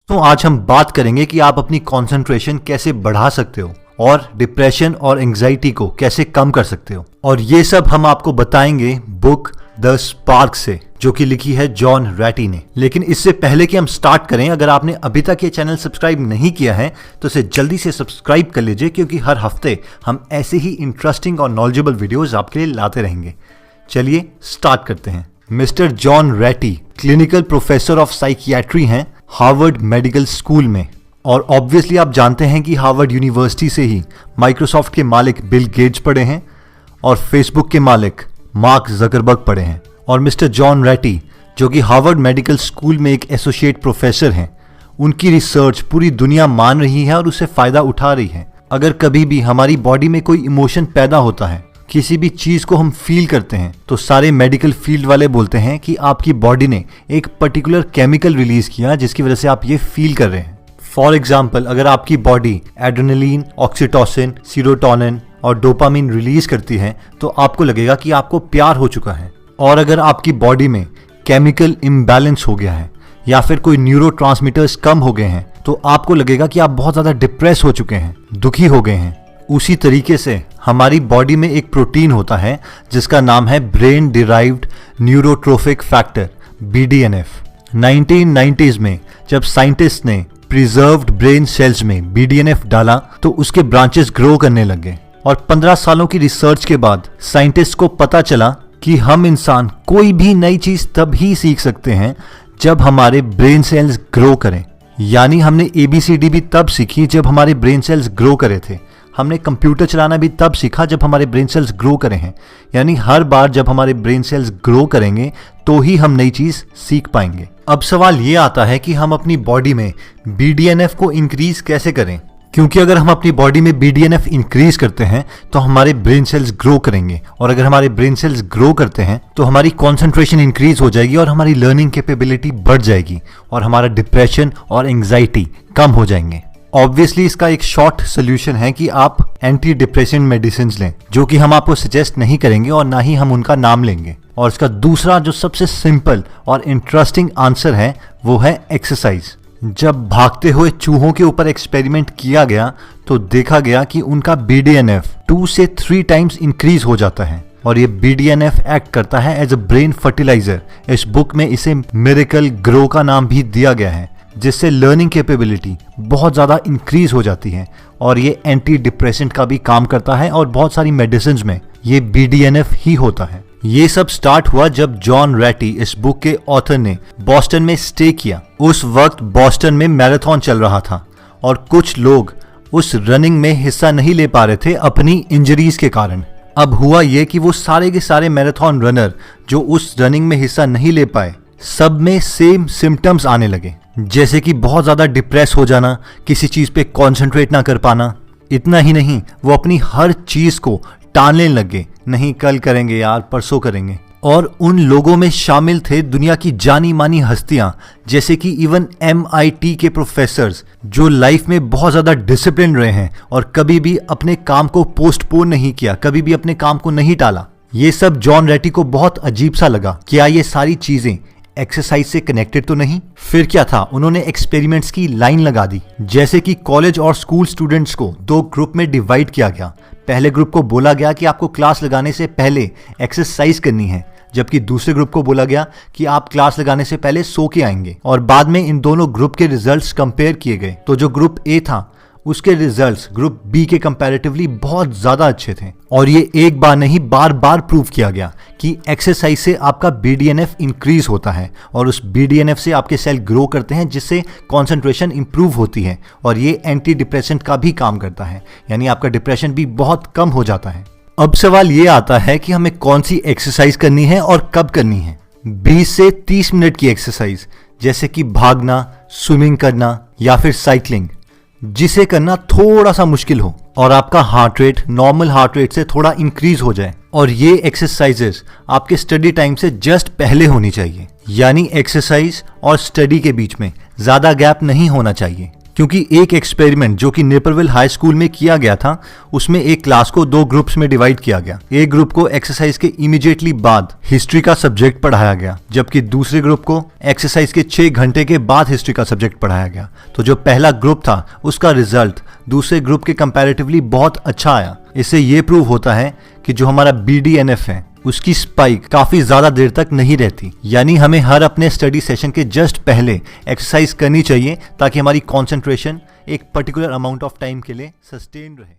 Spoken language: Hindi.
तो आज हम बात करेंगे कि आप अपनी कंसंट्रेशन कैसे बढ़ा सकते हो और डिप्रेशन और एंजाइटी को कैसे कम कर सकते हो। और ये सब हम आपको बताएंगे बुक द स्पार्क से, जो कि लिखी है जॉन रैटी ने। लेकिन इससे पहले कि हम स्टार्ट करें, अगर आपने अभी तक ये चैनल सब्सक्राइब नहीं किया है तो इसे जल्दी से सब्सक्राइब कर लीजिए, क्योंकि हर हफ्ते हम ऐसे ही इंटरेस्टिंग और नॉलेजेबल वीडियोस आपके लिए लाते रहेंगे। चलिए स्टार्ट करते हैं। Mister John Ratey clinical professor of psychiatry हैं हार्वर्ड मेडिकल स्कूल में। और ऑब्वियसली आप जानते हैं कि हार्वर्ड यूनिवर्सिटी से ही माइक्रोसॉफ्ट के मालिक बिल गेट्स पढ़े हैं और फेसबुक के मालिक मार्क जकरबर्ग पढ़े हैं। और मिस्टर जॉन रैटी, जो कि हार्वर्ड मेडिकल स्कूल में एक एसोसिएट प्रोफेसर हैं, उनकी रिसर्च पूरी दुनिया मान रही है और उससे फायदा उठा रही है। अगर कभी भी हमारी बॉडी में कोई इमोशन पैदा होता है, किसी भी चीज को हम फील करते हैं, तो सारे मेडिकल फील्ड वाले बोलते हैं कि आपकी बॉडी ने एक पर्टिकुलर केमिकल रिलीज किया जिसकी वजह से आप ये फील कर रहे हैं। फॉर एग्जाम्पल, अगर आपकी बॉडी एड्रेनलिन, ऑक्सीटोसिन, सीरोटोनिन और डोपामिन रिलीज करती है तो आपको लगेगा कि आपको प्यार हो चुका है। और अगर आपकी बॉडी में केमिकल इम्बैलेंस हो गया है या फिर कोई न्यूरोट्रांसमीटर्स कम हो गए हैं तो आपको लगेगा कि आप बहुत ज्यादा डिप्रेस हो चुके हैं, दुखी हो गए हैं। उसी तरीके से हमारी बॉडी में एक प्रोटीन होता है जिसका नाम है brain derived neurotrophic factor, BDNF। 1990s में जब साइंटिस्ट ने प्रिजर्व्ड ब्रेन सेल्स में BDNF डाला तो उसके ब्रांचेस ग्रो करने लगे। और 15 सालों की रिसर्च के बाद साइंटिस्ट को पता चला कि हम इंसान कोई भी नई चीज तब ही सीख सकते हैं जब हमारे ब्रेन सेल्स ग्रो करें। यानी हमने ABCD भी तब सीखी जब हमारे ब्रेन सेल्स ग्रो करे थे। हमने कंप्यूटर चलाना भी तब सीखा जब हमारे ब्रेन सेल्स ग्रो करे हैं। यानी हर बार जब हमारे ब्रेन सेल्स ग्रो करेंगे तो ही हम नई चीज सीख पाएंगे। अब सवाल ये आता है कि हम अपनी बॉडी में BDNF को इंक्रीज कैसे करें, क्योंकि अगर हम अपनी बॉडी में BDNF इंक्रीज करते हैं तो हमारे ब्रेन सेल्स ग्रो करेंगे, और अगर हमारे ब्रेन सेल्स ग्रो करते हैं तो हमारी कंसंट्रेशन इंक्रीज हो जाएगी और हमारी लर्निंग कैपेबिलिटी बढ़ जाएगी और हमारा डिप्रेशन और एंजाइटी कम हो जाएंगे। ऑब्वियसली इसका एक शॉर्ट सोल्यूशन है कि आप एंटी डिप्रेशन मेडिसिन लें, जो कि हम आपको सजेस्ट नहीं करेंगे और ना ही हम उनका नाम लेंगे। और इसका दूसरा जो सबसे सिंपल और इंटरेस्टिंग आंसर है वो है एक्सरसाइज। जब भागते हुए चूहों के ऊपर एक्सपेरिमेंट किया गया तो देखा गया कि उनका BDNF 2 से 3 टाइम्स इंक्रीज हो जाता है। और ये BDNF एक्ट करता है एज अ ब्रेन फर्टिलाइजर। इस बुक में इसे मिरेकल ग्रो का नाम भी दिया गया है, जिससे लर्निंग कैपेबिलिटी बहुत ज़्यादा इंक्रीज हो जाती है। और ये एंटी डिप्रेसेंट का भी काम करता है और बहुत सारी मेडिसिन में ये BDNF ही होता है। ये सब स्टार्ट हुआ जब जॉन रैटी, इस बुक के ऑथर, ने बॉस्टन में स्टे किया। उस वक्त बॉस्टन में मैराथन चल रहा था और कुछ लोग उस रनिंग में हिस्सा नहीं ले पा रहे थे अपनी इंजरीज के कारण। अब हुआ ये कि वो सारे के सारे मैराथन रनर जो उस रनिंग में हिस्सा नहीं ले पाए, सब में सेम सिम्टम्स आने लगे, जैसे कि बहुत ज़्यादा डिप्रेस हो जाना, किसी चीज़ पे कंसंट्रेट ना कर पाना। इतना ही नहीं, वो अपनी हर चीज़ को टालने लगे, नहीं कल करेंगे यार, परसों करेंगे। और उन लोगों में शामिल थे दुनिया की जानी मानी हस्तियां, जैसे कि इवन MIT के प्रोफेसर्स, जो लाइफ में बहुत ज़्यादा डिसिप्लिन रहे हैं और कभी भी अपने काम को पोस्टपोन नहीं किया, कभी भी अपने काम को नहीं टाला। ये सब जॉन रैटी को बहुत अजीब सा लगा। क्या ये सारी चीज़ें एक्सरसाइज से कनेक्टेड तो नहीं? फिर क्या था, उन्होंने एक्सपेरिमेंट्स की लाइन लगा दी। जैसे कि कॉलेज और स्कूल स्टूडेंट्स को 2 ग्रुप में डिवाइड किया गया। पहले ग्रुप को बोला गया कि आपको क्लास लगाने से पहले एक्सरसाइज करनी है, जबकि दूसरे ग्रुप को बोला गया कि आप क्लास लगाने से पहले सो के आएंगे। और बाद में इन दोनों ग्रुप के रिजल्ट्स कंपेयर किए गए, तो जो ग्रुप A था उसके रिजल्ट्स ग्रुप B के कंपैरेटिवली बहुत ज्यादा अच्छे थे। और ये एक बार नहीं, बार बार प्रूव किया गया कि एक्सरसाइज से आपका BDNF इंक्रीज होता है और उस BDNF से आपके सेल ग्रो करते हैं, जिससे कंसंट्रेशन इंप्रूव होती है और ये एंटी डिप्रेसेंट का भी काम करता है, यानी आपका डिप्रेशन भी बहुत कम हो जाता है। अब सवाल ये आता है कि हमें कौन सी एक्सरसाइज करनी है और कब करनी है। 20 से 30 मिनट की एक्सरसाइज, जैसे कि भागना, स्विमिंग करना या फिर साइकिलिंग, जिसे करना थोड़ा सा मुश्किल हो और आपका heart rate normal heart rate से थोड़ा इंक्रीज हो जाए। और ये एक्सरसाइजेस आपके स्टडी टाइम से जस्ट पहले होनी चाहिए, यानी एक्सरसाइज और स्टडी के बीच में ज्यादा गैप नहीं होना चाहिए, क्योंकि एक एक्सपेरिमेंट जो कि नेपरविल हाई स्कूल में किया गया था, उसमें एक क्लास को 2 ग्रुप्स में डिवाइड किया गया। एक ग्रुप को एक्सरसाइज के इमीडिएटली बाद हिस्ट्री का सब्जेक्ट पढ़ाया गया, जबकि दूसरे ग्रुप को एक्सरसाइज के 6 घंटे के बाद हिस्ट्री का सब्जेक्ट पढ़ाया गया। तो जो पहला ग्रुप था उसका रिजल्ट दूसरे ग्रुप के कंपैरेटिवली बहुत अच्छा आया। इससे ये प्रूव होता है कि जो हमारा BDNF है उसकी स्पाइक काफी ज्यादा देर तक नहीं रहती। यानी हमें हर अपने स्टडी सेशन के जस्ट पहले एक्सरसाइज करनी चाहिए ताकि हमारी कंसंट्रेशन एक पर्टिकुलर अमाउंट ऑफ टाइम के लिए सस्टेन रहे।